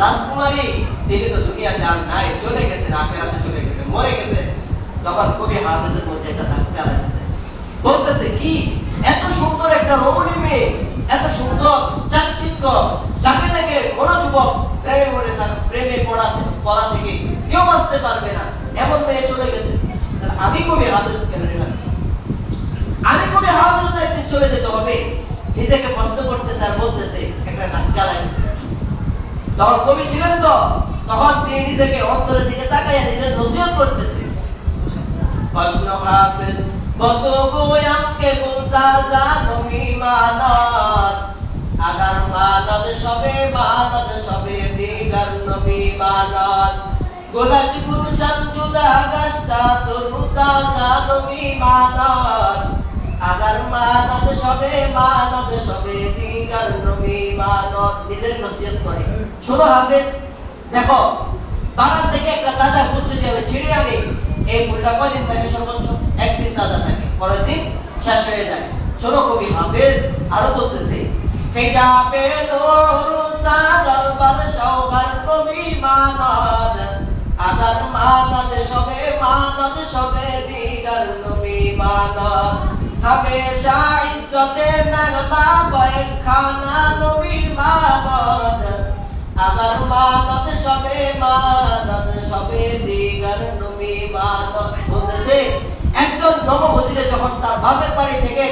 রাজকুমারী, তিনি তো দুনিয়াতে আর নাই, চলে গেছেন, আখিরাতে চলে গেছেন, মরে গেছেন। তখন কবি হাফেজের মধ্যে একটা ধাক্কা লাগছে, বলতেছে কি এত সুন্দর একটা রমণী মেয়ে, এত সুন্দর চাকচিক্য, যাকে থেকে কোন যুবক প্রেমে পড়া থেকে কেউ বাঁচতে পারবে না, এমন মেয়ে চলে গেছে। আমি কবি হাফেজ কেন নিলাম? আমি কবি হাফেজ একদিন চলে যেতে হবে, নিজেকে প্রশ্ন করতেছে আর বলতেছে একটা ধাক্কা লাগছে। তখন কবি ছিলেন তো, তখন তিনি নিজেকে অন্তরের দিকে তাকাইয়া নিজের নসিহত করতেছে। প্রশ্ন হাফেজ বত গোয়ামকে বলতা জানো মিমানত, আগার মানত সবে দিগার নবী মানত, গোলাশ গুলশান জুদা গাছটা তরুতা জানো মিমানত, আগার মানত সবে দিগার নবী মানত। নিজের নসিহত করে। শোনো হাফেজ, দেখো বাগান থেকে একটা তাজা ফুল যদি আমি ছিঁড়ে আনি, এই ফুলটা কয়দিন থাকে? সর্বোচ্চ একদিন তাজা থাকে, পরের দিন শেষ হয়ে যায়। শোনো কবি হাফেজ আরো বলতেছে, হিজাবে নূর সাদল বল সওগার কবি মানত, আগার মানত সবে দিগার নবী মানত, हमेशा इज्जते नगमा बैठ खाना नबी मानद, अगर मानद सबे दिगर नबी मानद। বলতেছে একজন নববধূকে যখন তার বাপের বাড়ি থেকে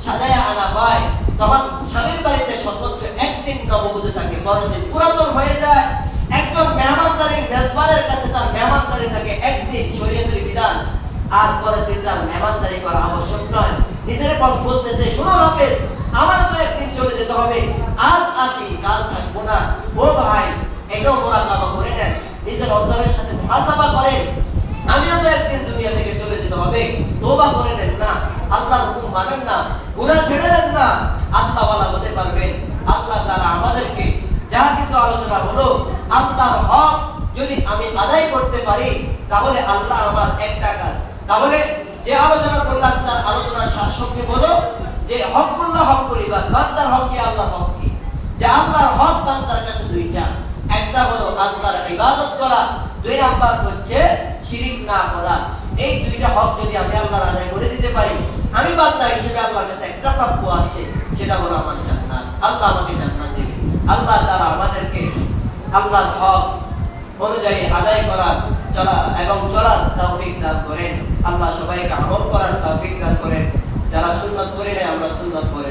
সাজায়া আনা হয়, তখন স্বামীর বাড়িতে সর্বোচ্চ একদিন নববধূ থাকে, পরের দিন পুরাতন হয়ে যায়। একজন মেহমানদারির মেজবানের কাছে তার মেহমানদারি থাকে একদিন, শরীয়তের বিধান, আর পরের দিন তার মেহমানদারি করা আবশ্যক নয়। নিজের পথ বলতেছে, শোনো হাফেজ, আমার তো একদিন চলে যেতে হবে, আজ আছি কাল থাকবো না। ও ভাই, এটাও মুরাকাবা করে নেন, নিজের অন্তরের সাথে মুহাসাবা করেন। আমিও তো একদিন দুনিয়া থেকে চলে যেতে হবে, তওবা করে নেন না, আল্লাহর হুকুম মানেন না, গুনাহ ছেড়ে দেন না, আল্লাহওয়ালা হতে পারবেন। আল্লাহ তাআলা আমাদেরকে যা কিছু আলোচনা হলো, আল্লাহর হক যদি আমি আদায় করতে পারি, তাহলে আল্লাহ আমার একটা কাজ, তাহলে যে আলোচনা করলাম তার আলোচনার সারসংক্ষেপ হলো যে হকগুল্লাহ হক করিবার, বান্দার হক কি আল্লাহর হক কি? যে আল্লাহর হক বান্দার কাছে দুইটা, একটা হলো আল্লাহর ইবাদত করা, দুই নাম্বার হচ্ছে শিরক না করা। এই দুইটা হক যদি আমি আল্লাহর আদায় করে দিতে পারি, আমি বান্দা হিসেবে আল্লাহর কাছে একটা প্রাপ্য আছে, সেটা হলো আমার জান্নাত। আল্লাহ আমাকে জান্নাত দেবে। আল্লাহ তাআলা আমাদেরকে আল্লাহর হক অনুযায়ী আদায় করার, চলা এবং চলার তৌফিক দান করেন। আল্লাহ সবাইকে আমল করার তৌফিক দান করেন। যারা সুন্নাত করে নেয় আমরা সুন্নাত করে